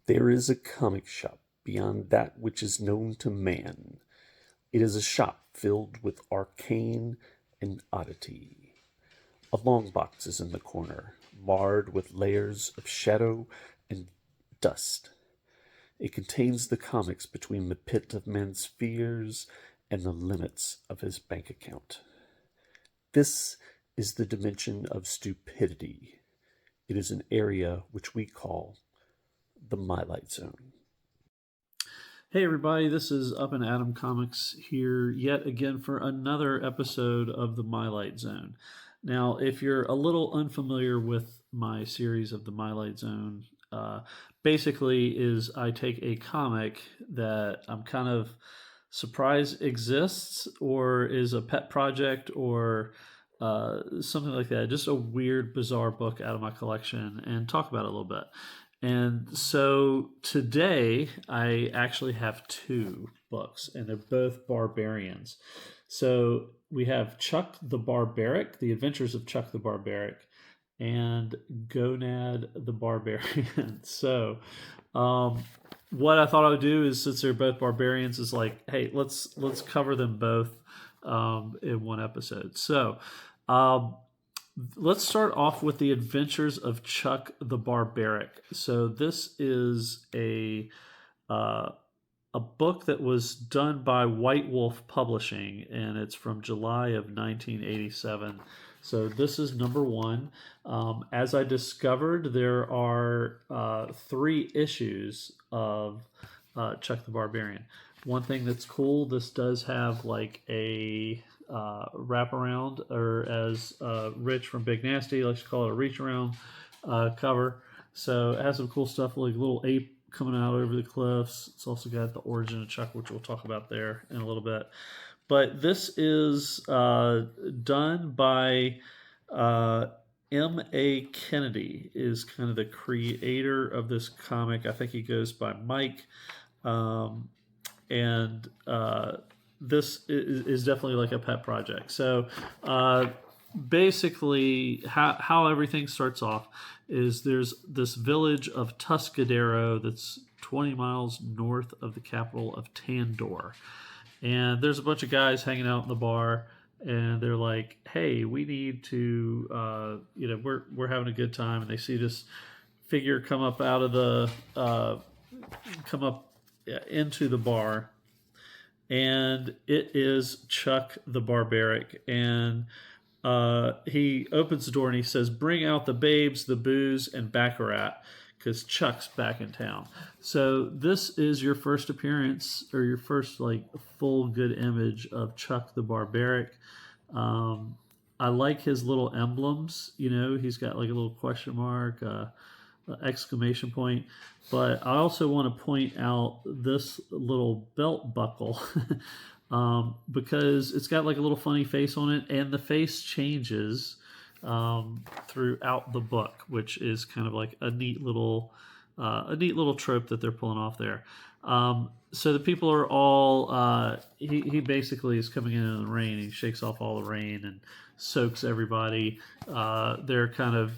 There is a comic shop beyond that which is known to man. It is a shop filled with arcane and oddity. A long box is in the corner, marred with layers of shadow and dust. It contains the comics between the pit of man's fears and the limits of his bank account. This is the dimension of stupidity. It is an area which we call the Mylite Zone. Hey everybody, this is Up and Atom Comics here yet again for another episode of the Mylite Zone. Now, if you're a little unfamiliar with my series of the Mylite Zone, basically is I take a comic that I'm kind of surprised exists or is a pet project or something like that, just a weird, bizarre book out of my collection, and talk about it a little bit. And so today I actually have two books, and they're both barbarians. So we have Chuk the Barbaric, The Adventures of Chuk the Barbaric, and Gonad the Barbarian. So what I thought I would do is, since they're both barbarians, is like, hey, let's cover them both in one episode. So let's start off with The Adventures of Chuk the Barbaric. So this is a book that was done by White Wolf Publishing, and it's from July of 1987. So this is number one. As I discovered, there are 3 issues of Chuk the Barbarian. One thing that's cool, this does have like a wraparound, or as Rich from Big Nasty likes to call it, a reach around cover. So it has some cool stuff, like a little ape coming out over the cliffs. It's also got the origin of Chuk, which we'll talk about there in a little bit. But this is done by M.A. Kennedy, is kind of the creator of this comic. I think he goes by Mike. And this is definitely like a pet project. So basically how everything starts off is there's this village of Tuscadero that's 20 miles north of the capital of Tandor. And there's a bunch of guys hanging out in the bar, and they're like, hey, we need to, we're having a good time. And they see this figure come up out of the, into the bar, and it is Chuk the Barbaric. And he opens the door and he says, bring out the babes, the booze, and baccarat, because Chuk's back in town. So this is your first appearance, or your first like full good image of Chuk the Barbaric. I like his little emblems. He's got like a little question mark, exclamation point. But I also want to point out this little belt buckle because it's got like a little funny face on it, and the face changes throughout the book, which is kind of like a neat little trope that they're pulling off there. So the people are all he basically is coming in the rain. He shakes off all the rain and soaks everybody. They're kind of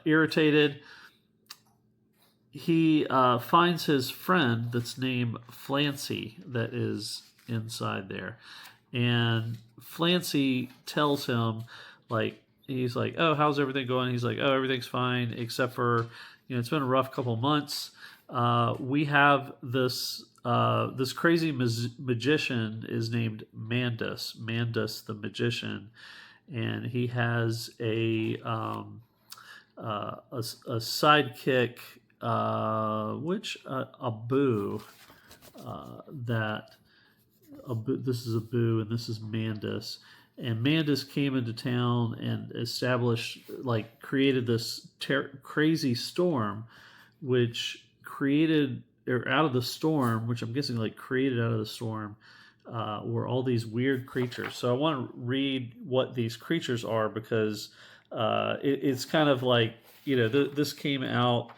irritated. He finds his friend that's named Flancy that is inside there, and Flancy tells him, like, he's like, oh, how's everything going? He's like, oh, everything's fine, except for, it's been a rough couple months. We have this crazy magician is named Mandus the magician, and he has a sidekick, this is Abu and this is Mandus. And Mandus came into town and created this crazy storm, which created, or out of the storm, which I'm guessing created out of the storm, were all these weird creatures. So I want to read what these creatures are, because it's kind of like, this came out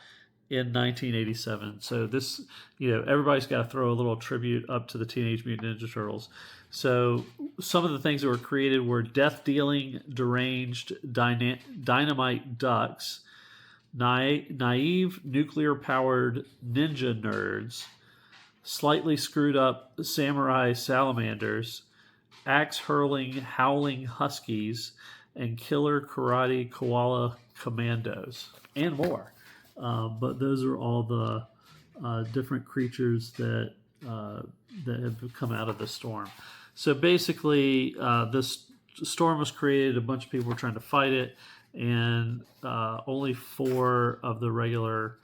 in 1987. So this, everybody's got to throw a little tribute up to the Teenage Mutant Ninja Turtles. So some of the things that were created were death-dealing, deranged, dynamite ducks, naive nuclear-powered ninja nerds, slightly screwed up samurai salamanders, axe-hurling howling huskies, and killer karate koala commandos, and more. But those are all the different creatures that have come out of the storm. So basically, this storm was created. A bunch of people were trying to fight it, and only 4 of the regular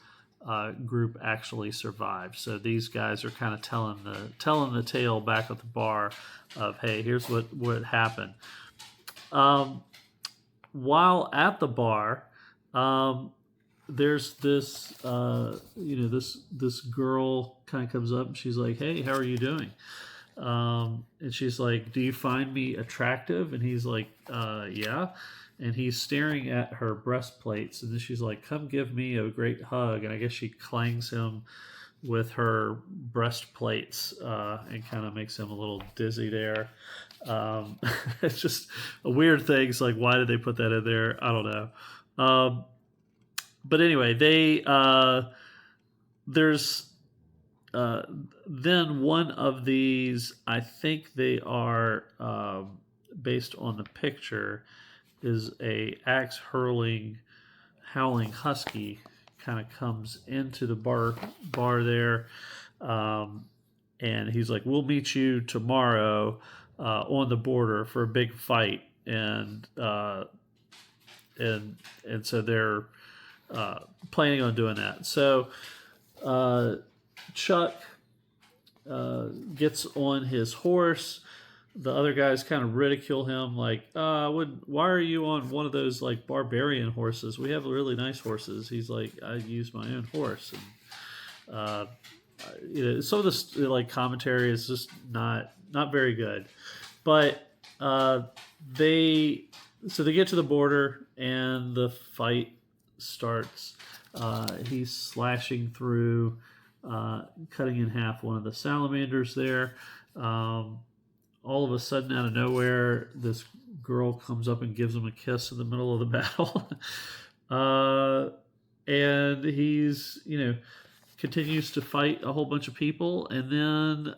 group actually survived. So these guys are kind of telling the tale back at the bar of, hey, here's what happened. While at the bar, there's this this girl kind of comes up and she's like, hey, how are you doing? And she's like, do you find me attractive? And he's like, yeah. And he's staring at her breastplates, and then she's like, come give me a great hug. And I guess she clangs him with her breastplates and kind of makes him a little dizzy there. It's just a weird thing. It's like, why did they put that in there? I don't know. But anyway, there's then one of these, I think they are based on the picture, is a axe hurling howling husky kind of comes into the bar there, and he's like, we'll meet you tomorrow on the border for a big fight, and so they're planning on doing that. So Chuck gets on his horse. The other guys kind of ridicule him, like, why are you on one of those like barbarian horses? We have really nice horses. He's like, I use my own horse. And some of this like commentary is just not very good. But they get to the border and the fight starts. He's slashing through, cutting in half one of the salamanders there. All of a sudden, out of nowhere, this girl comes up and gives him a kiss in the middle of the battle. And he's, continues to fight a whole bunch of people. And then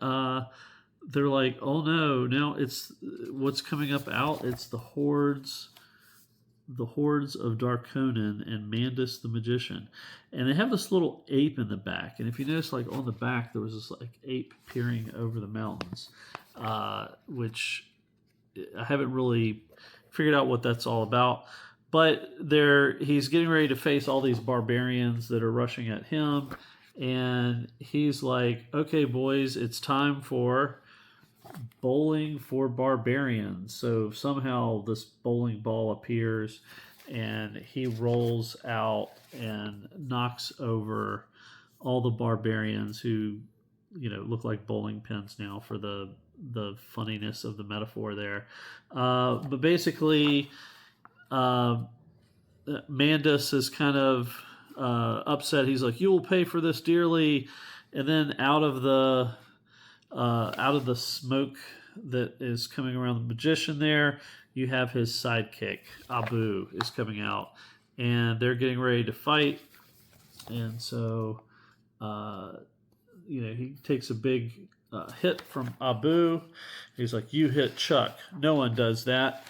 they're like, oh no, now it's what's coming up out. It's the hordes of Darkonnen and Mandus the magician. And they have this little ape in the back. And if you notice, like on the back, there was this like ape peering over the mountains, which I haven't really figured out what that's all about. But he's getting ready to face all these barbarians that are rushing at him. And he's like, okay, boys, it's time for bowling for barbarians. So somehow this bowling ball appears and he rolls out and knocks over all the barbarians who look like bowling pins now for the funniness of the metaphor there. But basically Mandus is kind of upset. He's like, you will pay for this dearly. And then out of the smoke that is coming around the magician there, you have his sidekick, Abu, is coming out. And they're getting ready to fight. And so, he takes a big hit from Abu. He's like, you hit Chuck. No one does that.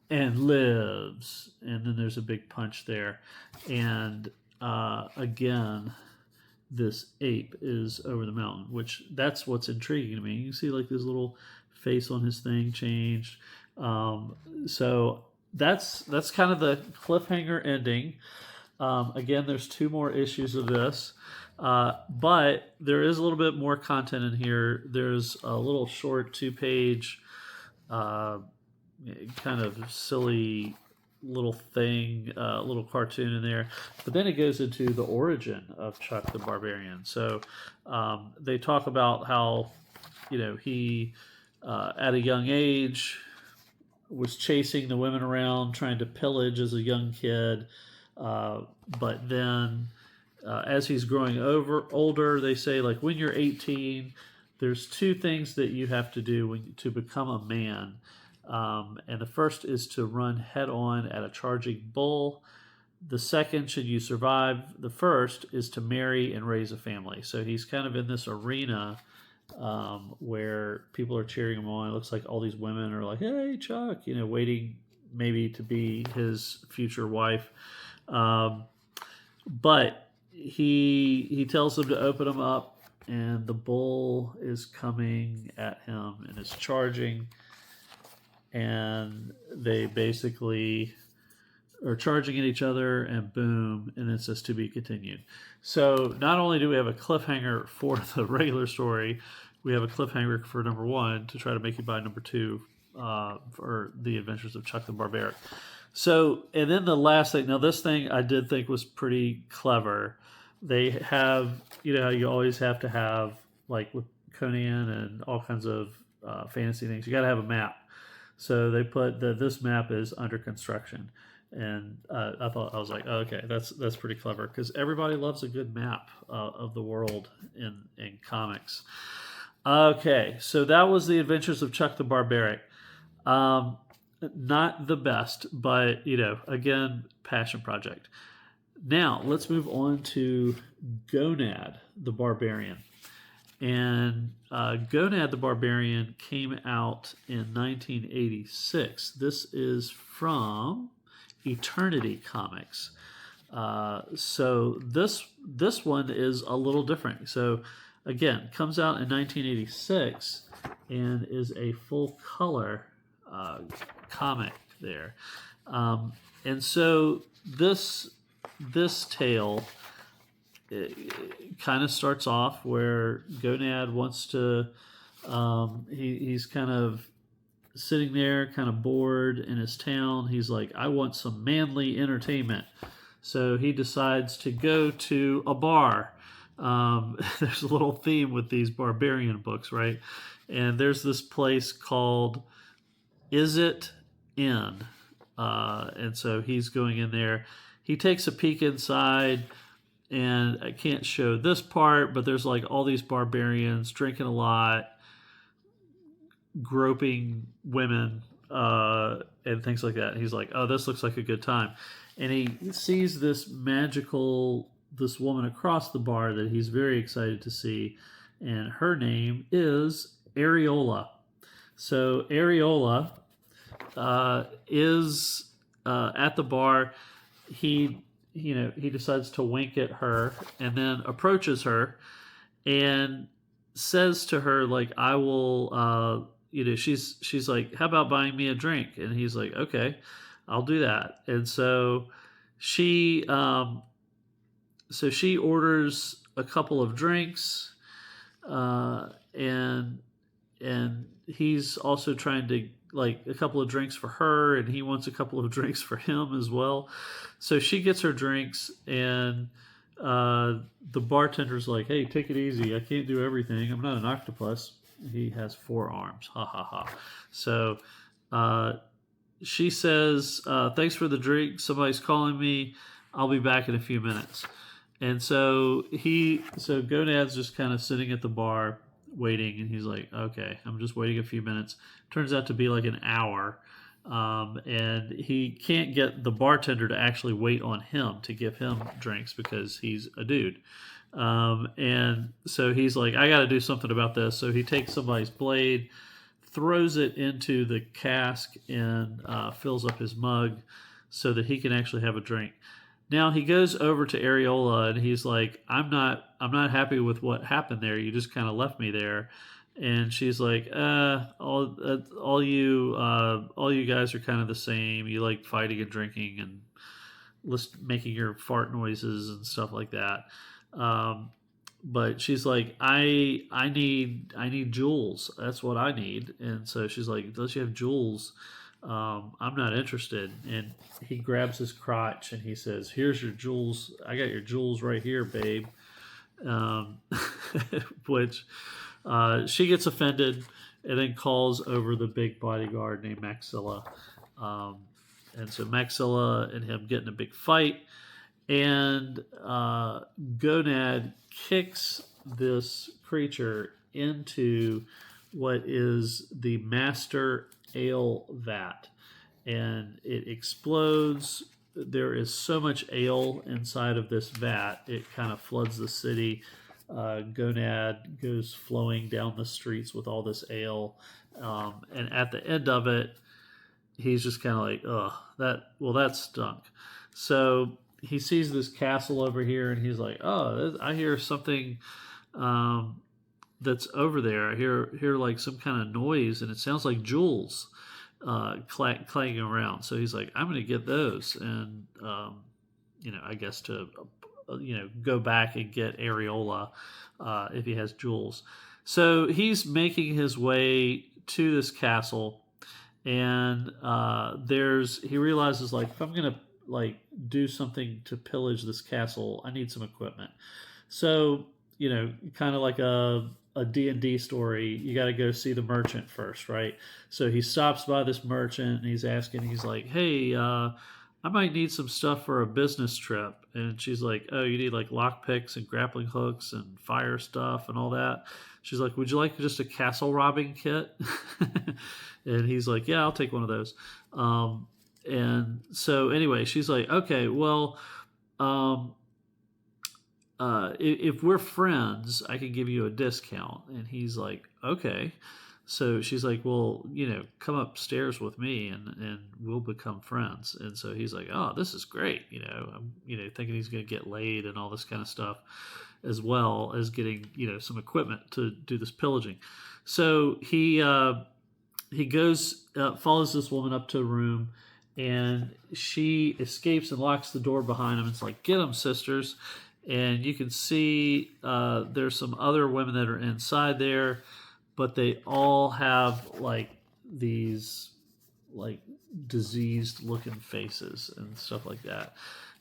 And lives. And then there's a big punch there. And again, this ape is over the mountain, which that's what's intriguing to me. You see like this little face on his thing changed. So that's kind of the cliffhanger ending. Again, there's 2 more issues of this. But there is a little bit more content in here. There's a little short 2-page kind of silly little thing, little cartoon in there. But then it goes into the origin of Chuck the Barbarian. So they talk about how, he at a young age was chasing the women around, trying to pillage as a young kid. But then as he's growing older, they say, like, when you're 18, there's 2 things that you have to do to become a man. And the first is to run head on at a charging bull. The second, should you survive the first, is to marry and raise a family. So he's kind of in this arena where people are cheering him on. It looks like all these women are like, "Hey, Chuck," waiting maybe to be his future wife. But he tells them to open them up, and the bull is coming at him and is charging, and they basically are charging at each other, and boom, and it says to be continued. So not only do we have a cliffhanger for the regular story, we have a cliffhanger for number 1 to try to make you buy number 2 for the Adventures of Chuck the Barbaric. So, and then the last thing, now this thing I did think was pretty clever. They have, you always have to have, like with Conan and all kinds of fantasy things, you got to have a map. So they put that this map is under construction. And I was like, oh, okay, that's pretty clever, because everybody loves a good map of the world in comics. Okay, so that was the Adventures of Chuck the Barbaric. Not the best, but again, passion project. Now let's move on to Gonad the Barbarian. And Gonad the Barbarian came out in 1986. This is from Eternity Comics. So this one is a little different. So again, comes out in 1986 and is a full color comic there. And so this tale, it kind of starts off where Gonad wants to he's kind of sitting there kind of bored in his town. He's like, I want some manly entertainment. So he decides to go to a bar. There's a little theme with these barbarian books, right? And there's this place called Is It Inn? And so he's going in there. He takes a peek inside, and I can't show this part, but there's like all these barbarians drinking a lot, groping women, and things like that. And he's like, oh, this looks like a good time. And he sees this woman across the bar that he's very excited to see, and her name is Areola. So Areola is at the bar. He decides to wink at her, and then approaches her and says to her, like, I will, she's like, how about buying me a drink? And he's like, okay, I'll do that. And so she orders a couple of drinks, and he's also trying to, like, a couple of drinks for her, and he wants a couple of drinks for him as well. So she gets her drinks, and the bartender's like, hey, take it easy. I can't do everything. I'm not an octopus. He has 4 arms. Ha ha ha. So she says, thanks for the drink. Somebody's calling me. I'll be back in a few minutes. And so Gonad's just kind of sitting at the bar waiting, and he's like, okay, I'm just waiting a few minutes. Turns out to be like an hour. And he can't get the bartender to actually wait on him to give him drinks because he's a dude. And so he's like, I got to do something about this. So he takes somebody's blade, throws it into the cask, and fills up his mug so that he can actually have a drink. Now he goes over to Areola, and he's like, I'm not happy with what happened there. You just kind of left me there. And she's like, all you guys are kind of the same. You like fighting and drinking and making your fart noises and stuff like that. But she's like, I need jewels. That's what I need. And so she's like, unless you have jewels, I'm not interested. And he grabs his crotch and he says, here's your jewels. I got your jewels right here, babe. Which she gets offended and then calls over the big bodyguard named Maxilla. And so Maxilla and him get in a big fight. And Gonad kicks this creature into what is the master ale vat. And it explodes there is so much ale inside of this vat, it kind of floods the city. Gonad goes flowing down the streets with all this ale, and at the end of it, he's just kind of like, "Ugh, that stunk." So he sees this castle over here, and he's like, "Oh, I hear something that's over there. I hear like some kind of noise, and it sounds like jewels clanging around." So he's like, "I'm going to get those," and I guess to go back and get Areola if he has jewels. So he's making his way to this castle, and he realizes, like, if I'm gonna like do something to pillage this castle, I need some equipment. So kind of like a D&D story, you got to go see the merchant first, right? So he stops by this merchant and he's asking, he's like, "Hey, I might need some stuff for a business trip." And she's like, "Oh, you need like lock picks and grappling hooks and fire stuff and all that?" She's like, "Would you like just a castle robbing kit?" And he's like, "Yeah, I'll take one of those." And so anyway, she's like, "Okay, well, if we're friends, I can give you a discount." And he's like, "Okay." So she's like, "Well, come upstairs with me and we'll become friends." And so he's like, "Oh, this is great." I'm, thinking he's going to get laid and all this kind of stuff, as well as getting, some equipment to do this pillaging. So he goes, follows this woman up to a room, and she escapes and locks the door behind him. It's like, "Get them, sisters." And you can see there's some other women that are inside there, but they all have like these like diseased looking faces and stuff like that.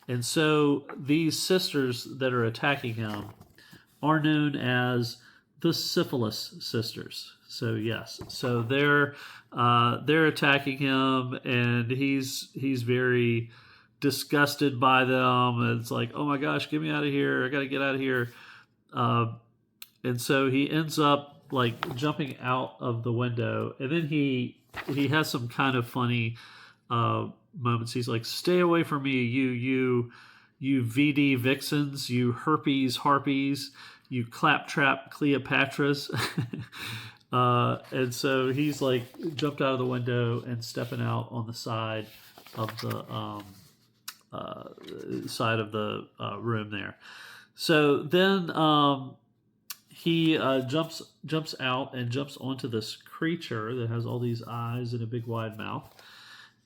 And so these sisters that are attacking him are known as the Syphilis Sisters. So yes, so they're attacking him, and he's very disgusted by them. And it's like, "Oh my gosh, get me out of here! I got to get out of here." And so he ends up like jumping out of the window, and then he has some kind of funny moments. He's like, "Stay away from me, you VD vixens, you herpes harpies, you claptrap Cleopatras." And so he's like jumped out of the window and stepping out on the side of the room there. So then he jumps out and jumps onto this creature that has all these eyes and a big wide mouth,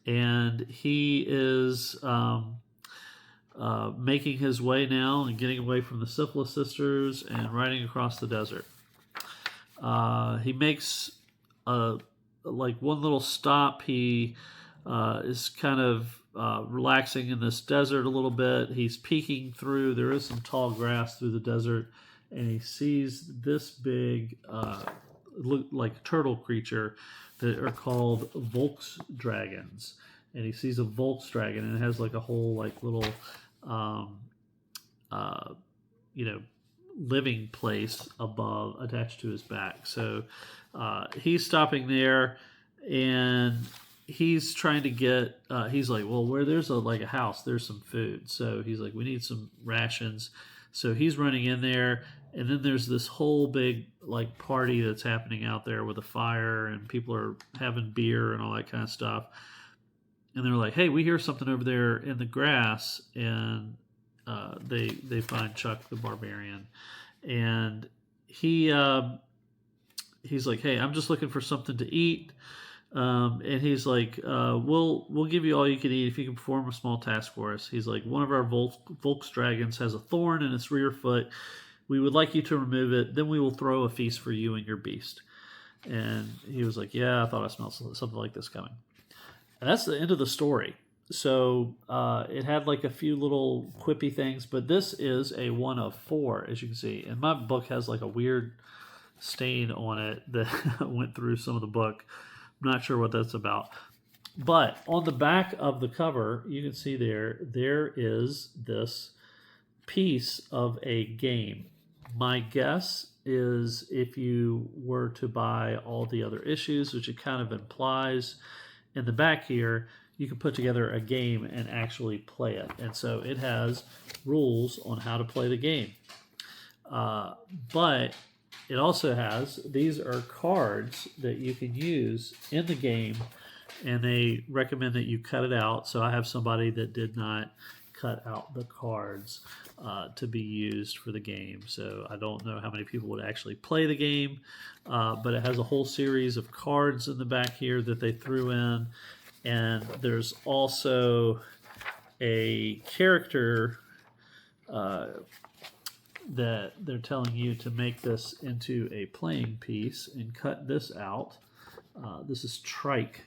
and he is making his way now and getting away from the Syphilis Sisters and riding across the desert. He makes like one little stop. He is kind of relaxing in this desert a little bit. He's peeking through. There is some tall grass through the desert, and he sees this big, look like turtle creature that are called Volksdragons. And he sees a Volksdragon, and it has like a whole like little, living place above attached to his back. So he's stopping there, and he's trying to get. He's like, "Well, where there's a house, there's some food." So he's like, "We need some rations." So he's running in there, and then there's this whole big like party that's happening out there with a fire, and people are having beer and all that kind of stuff. And they're like, "Hey, we hear something over there in the grass," and they find Chuk the Barbarian, and he's like, "Hey, I'm just looking for something to eat." And he's like, we'll give you all you can eat if you can perform a small task for us." He's like, "One of our Volksdragons has a thorn in its rear foot. We would like you to remove it. Then we will throw a feast for you and your beast." And he was like, "Yeah, I thought I smelled something like this coming." And that's the end of the story. So it had like a few little quippy things, but this is a 1 of 4, as you can see. And my book has like a weird stain on it that went through some of the book. I'm not sure what that's about. But on the back of the cover, you can see there is this piece of a game. My guess is if you were to buy all the other issues, which it kind of implies in the back here, you can put together a game and actually play it. And so it has rules on how to play the game. But it also has, these are cards that you can use in the game, and they recommend that you cut it out. So I have somebody that did not cut out the cards to be used for the game. So I don't know how many people would actually play the game, but it has a whole series of cards in the back here that they threw in. And there's also a character that they're telling you to make this into a playing piece and cut this out. This is Trike.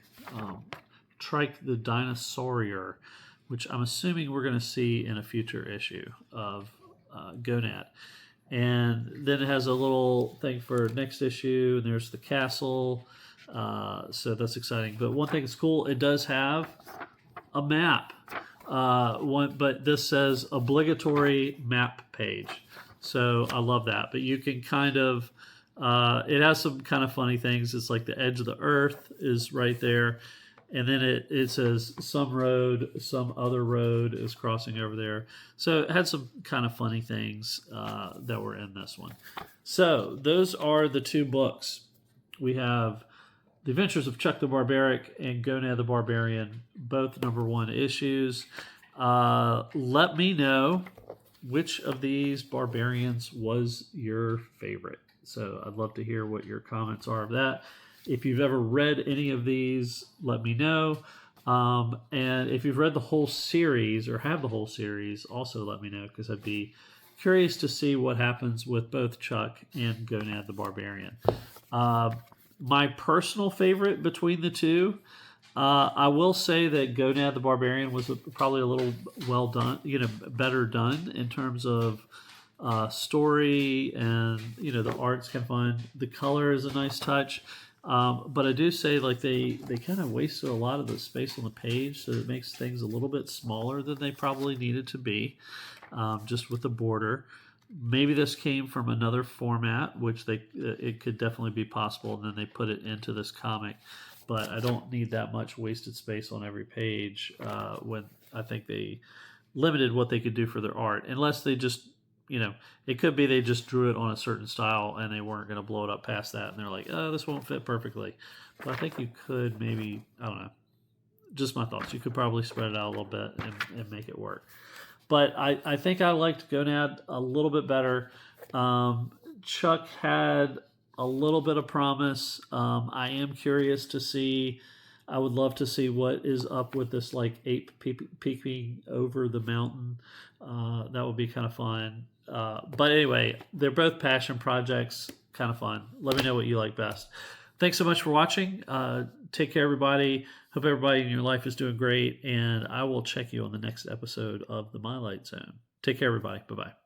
Trike the Dinosaurier, which I'm assuming we're going to see in a future issue of Gonad. And then it has a little thing for next issue, and there's the castle. So that's exciting. But one thing that's cool, it does have a map. But this says obligatory map page. So I love that. But you can kind of, it has some kind of funny things. It's like the edge of the earth is right there. And then it says some road, some other road is crossing over there. So it had some kind of funny things that were in this one. So those are the two books. We have The Adventures of Chuk the Barbaric and Gonad the Barbarian, both #1 issues. Let me know which of these barbarians was your favorite. So I'd love to hear what your comments are of that. If you've ever read any of these, let me know. And if you've read the whole series or have the whole series, also let me know, because I'd be curious to see what happens with both Chuk and Gonad the Barbarian. My personal favorite between the two, I will say that Gonad the Barbarian was probably a little well done, better done in terms of story, and the art's kind of fun. The color is a nice touch, but I do say like they kind of wasted a lot of the space on the page, so it makes things a little bit smaller than they probably needed to be, just with the border. Maybe this came from another format, which it could definitely be possible, and then they put it into this comic. But I don't need that much wasted space on every page when I think they limited what they could do for their art. Unless they just, it could be they just drew it on a certain style and they weren't going to blow it up past that. And they're like, oh, this won't fit perfectly. But I think you could maybe, I don't know, just my thoughts. You could probably spread it out a little bit and make it work. But I think I liked Gonad a little bit better. Chuk had a little bit of promise. I am curious to see. I would love to see what is up with this like ape peeking over the mountain. That would be kind of fun. But anyway, they're both passion projects. Kind of fun. Let me know what you like best. Thanks so much for watching. Take care, everybody. Hope everybody in your life is doing great. And I will check you on the next episode of the Mylite Zone. Take care, everybody. Bye-bye.